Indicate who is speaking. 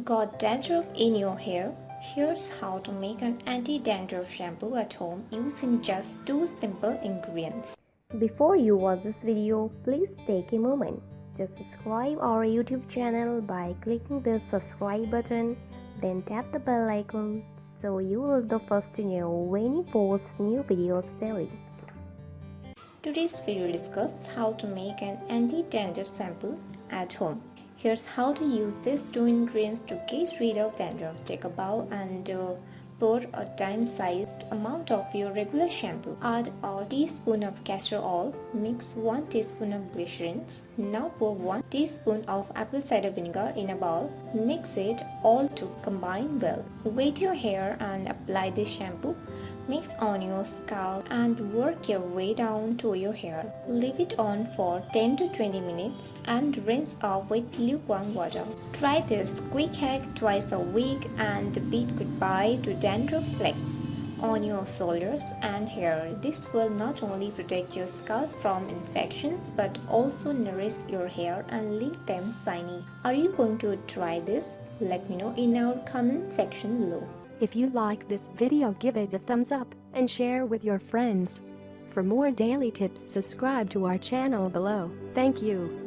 Speaker 1: Got dandruff in your hair? Here's how to make an anti-dandruff shampoo at home using just 2 simple ingredients.
Speaker 2: Before you watch this video, please take a moment. Just subscribe our YouTube channel by clicking the subscribe button, then tap the bell icon so you will be the first to know when we post new videos daily.
Speaker 1: Today's video discusses how to make an anti-dandruff shampoo at home. Here's how to use these 2 ingredients to get rid of dandruff. Take a bowl and pour a dime-sized amount of your regular shampoo. Add a teaspoon of castor oil. Mix 1 teaspoon of glycerine. Now pour 1 teaspoon of apple cider vinegar in a bowl. Mix it all to combine well. Wet your hair and apply this shampoo. Mix on your scalp and work your way down to your hair. Leave it on for 10 to 20 minutes and rinse off with lukewarm water. Try this quick hack twice a week and bid goodbye to dandruff flakes on your shoulders and hair. This will not only protect your scalp from infections but also nourish your hair and leave them shiny. Are you going to try this? Let me know in our comment section below.
Speaker 3: If you like this video, give it a thumbs up and share with your friends. For more daily tips, subscribe to our channel below. Thank you.